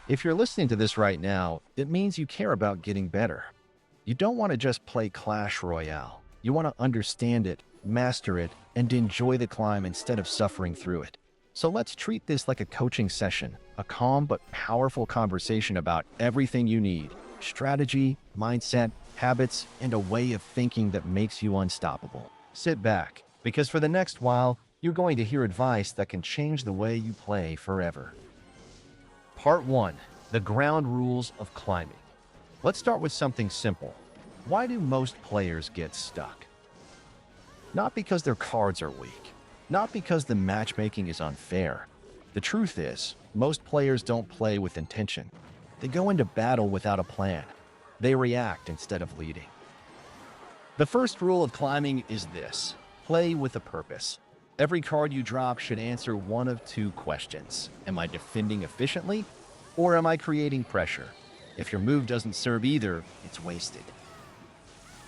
If you're listening to this right now, it means you care about getting better. You don't want to just play Clash Royale. You want to understand it, master it, and enjoy the climb instead of suffering through it. So let's treat this like a coaching session, a calm but powerful conversation about everything you need: strategy, mindset, habits, and a way of thinking that makes you unstoppable. Sit back, because for the next while, you're going to hear advice that can change the way you play forever. Part 1: The Ground Rules of Climbing. Let's start with something simple. Why do most players get stuck? Not because their cards are weak, not because the matchmaking is unfair. The truth is, most players don't play with intention. They go into battle without a plan. They react instead of leading. The first rule of climbing is this: play with a purpose. Every card you drop should answer one of two questions. Am I defending efficiently, or am I creating pressure? If your move doesn't serve either, it's wasted.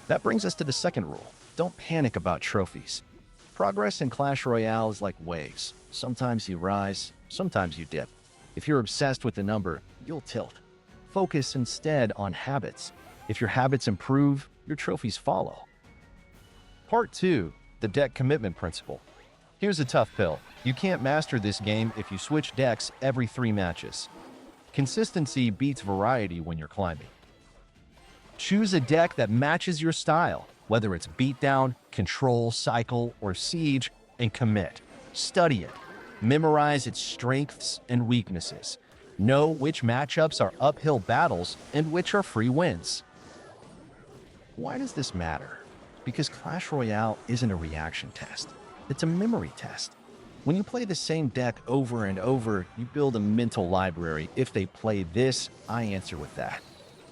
That brings us to the second rule. Don't panic about trophies. Progress in Clash Royale is like waves. Sometimes you rise, sometimes you dip. If you're obsessed with the number, you'll tilt. Focus instead on habits. If your habits improve, your trophies follow. Part 2: The Deck Commitment Principle. Here's a tough pill. You can't master this game if you switch decks every 3 matches. Consistency beats variety when you're climbing. Choose a deck that matches your style, whether it's beatdown, control, cycle, or siege, and commit. Study it. Memorize its strengths and weaknesses. Know which matchups are uphill battles and which are free wins. Why does this matter? Because Clash Royale isn't a reaction test. It's a memory test. When you play the same deck over and over, you build a mental library. If they play this, I answer with that.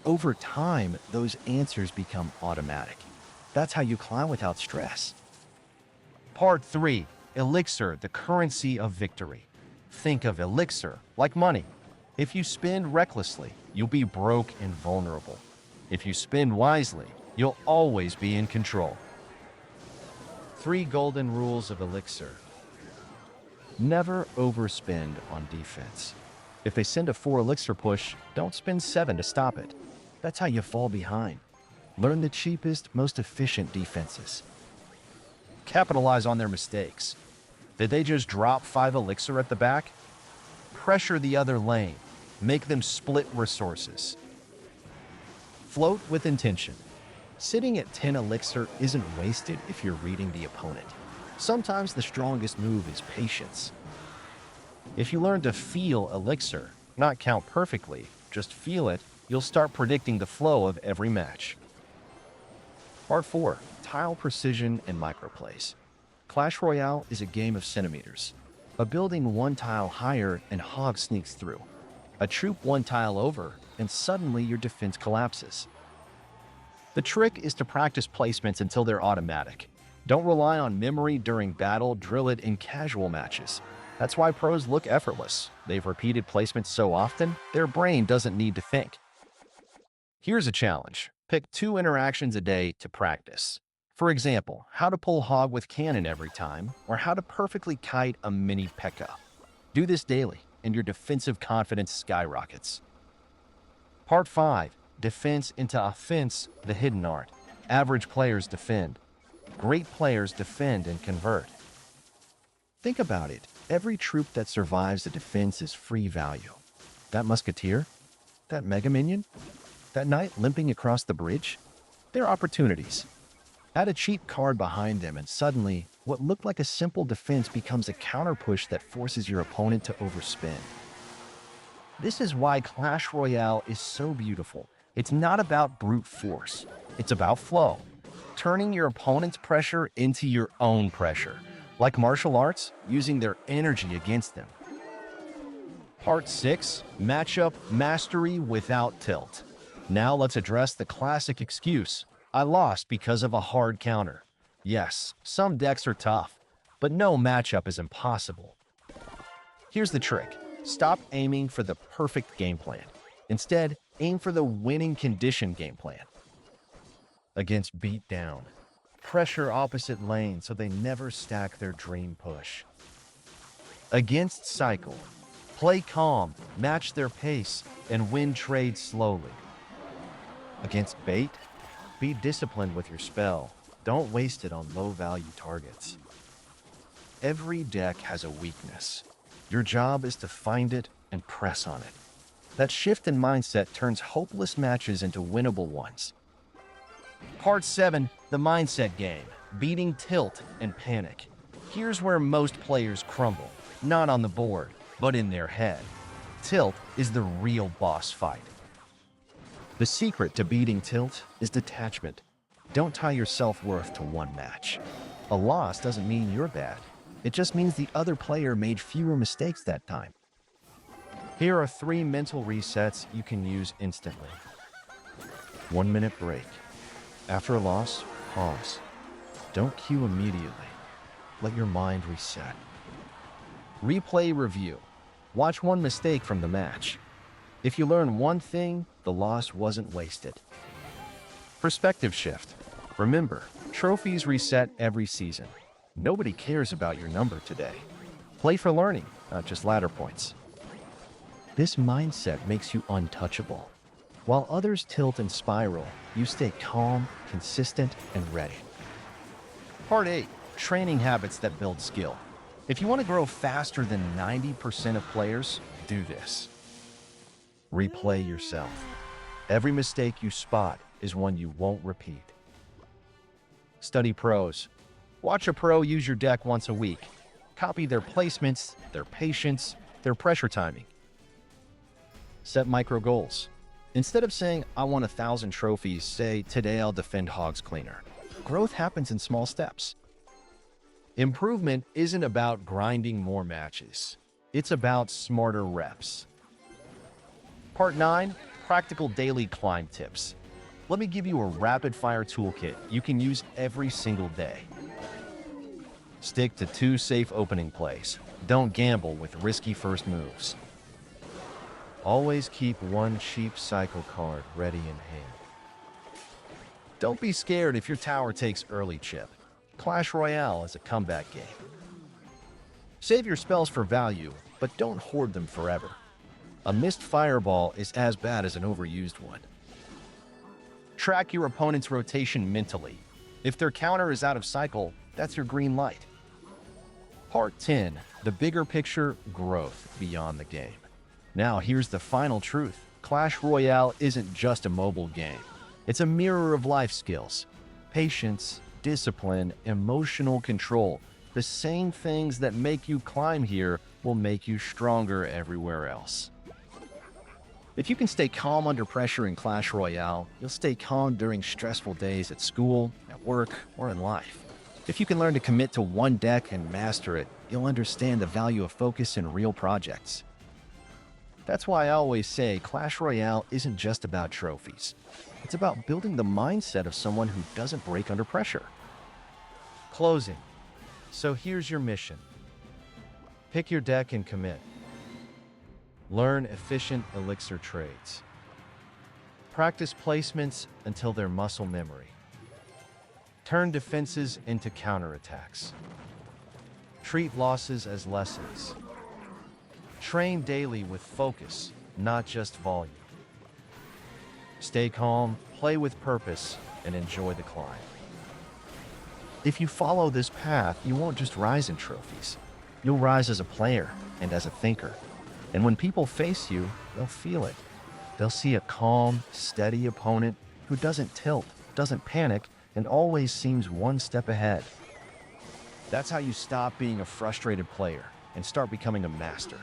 Over time, those answers become automatic. That's how you climb without stress. Part 3: Elixir, the currency of victory. Think of elixir like money. If you spend recklessly, you'll be broke and vulnerable. If you spend wisely, you'll always be in control. 3 golden rules of elixir. Never overspend on defense. If they send a 4 elixir push, don't spend 7 to stop it. That's how you fall behind. Learn the cheapest, most efficient defenses. Capitalize on their mistakes. Did they just drop 5 elixir at the back? Pressure the other lane. Make them split resources. Float with intention. Sitting at 10 elixir isn't wasted if you're reading the opponent. Sometimes the strongest move is patience. If you learn to feel elixir, not count perfectly, just feel it, you'll start predicting the flow of every match. Part 4: Tile precision and microplays. Clash Royale is a game of centimeters. A building 1 tile higher and Hog sneaks through. A troop 1 tile over, and suddenly your defense collapses. The trick is to practice placements until they're automatic. Don't rely on memory during battle, drill it in casual matches. That's why pros look effortless. They've repeated placements so often, their brain doesn't need to think. Here's a challenge. Pick 2 interactions a day to practice. For example, how to pull Hog with cannon every time, or how to perfectly kite a mini P.E.K.K.A. Do this daily, and your defensive confidence skyrockets. Part 5: Defense into offense, the hidden art. Average players defend. Great players defend and convert. Think about it. Every troop that survives a defense is free value. That musketeer? That mega minion? That knight limping across the bridge? They're opportunities. Add a cheap card behind them, and suddenly, what looked like a simple defense becomes a counter push that forces your opponent to overspend. This is why Clash Royale is so beautiful. It's not about brute force. It's about flow. Turning your opponent's pressure into your own pressure. Like martial arts, using their energy against them. Part 6: Matchup Mastery without tilt. Now let's address the classic excuse: I lost because of a hard counter. Yes, some decks are tough, but no matchup is impossible. Here's the trick. Stop aiming for the perfect game plan. Instead, aim for the winning condition game plan. Against beatdown, pressure opposite lane so they never stack their dream push. Against cycle, Play calm, match their pace, and win trades slowly. Against bait, be disciplined with your spell. Don't waste it on low-value targets. Every deck has a weakness. Your job is to find it and press on it. That shift in mindset turns hopeless matches into winnable ones. Part 7, the mindset game, beating tilt and panic. Here's where most players crumble, not on the board, but in their head. Tilt is the real boss fight. The secret to beating tilt is detachment. Don't tie your self-worth to one match. A loss doesn't mean you're bad. It just means the other player made fewer mistakes that time. Here are 3 mental resets you can use instantly. 1-minute break. After a loss, pause. Don't cue immediately. Let your mind reset. Replay review. Watch one mistake from the match. If you learn one thing, the loss wasn't wasted. Perspective shift. Remember, trophies reset every season. Nobody cares about your number today. Play for learning, not just ladder points. This mindset makes you untouchable. While others tilt and spiral, you stay calm, consistent, and ready. Part 8, training habits that build skill. If you want to grow faster than 90% of players, do this. Replay yourself. Every mistake you spot is one you won't repeat. Study pros. Watch a pro use your deck once a week. Copy their placements, their patience, their pressure timing. Set micro goals. Instead of saying, I want 1,000 trophies, say, today I'll defend Hogs Cleaner. Growth happens in small steps. Improvement isn't about grinding more matches. It's about smarter reps. Part 9, practical daily climb tips. Let me give you a rapid-fire toolkit you can use every single day. Stick to 2 safe opening plays. Don't gamble with risky first moves. Always keep 1 cheap cycle card ready in hand. Don't be scared if your tower takes early chip. Clash Royale is a comeback game. Save your spells for value, but don't hoard them forever. A missed fireball is as bad as an overused one. Track your opponent's rotation mentally. If their counter is out of cycle, that's your green light. Part 10, the bigger picture, growth beyond the game. Now here's the final truth. Clash Royale isn't just a mobile game. It's a mirror of life skills. Patience, discipline, emotional control. The same things that make you climb here will make you stronger everywhere else. If you can stay calm under pressure in Clash Royale, you'll stay calm during stressful days at school, at work, or in life. If you can learn to commit to one deck and master it, you'll understand the value of focus in real projects. That's why I always say Clash Royale isn't just about trophies. It's about building the mindset of someone who doesn't break under pressure. Closing. So here's your mission. Pick your deck and commit. Learn efficient elixir trades. Practice placements until they're muscle memory. Turn defenses into counterattacks. Treat losses as lessons. Train daily with focus, not just volume. Stay calm, play with purpose, and enjoy the climb. If you follow this path, you won't just rise in trophies. You'll rise as a player and as a thinker. And when people face you, they'll feel it. They'll see a calm, steady opponent who doesn't tilt, doesn't panic, and always seems one step ahead. That's how you stop being a frustrated player and start becoming a master.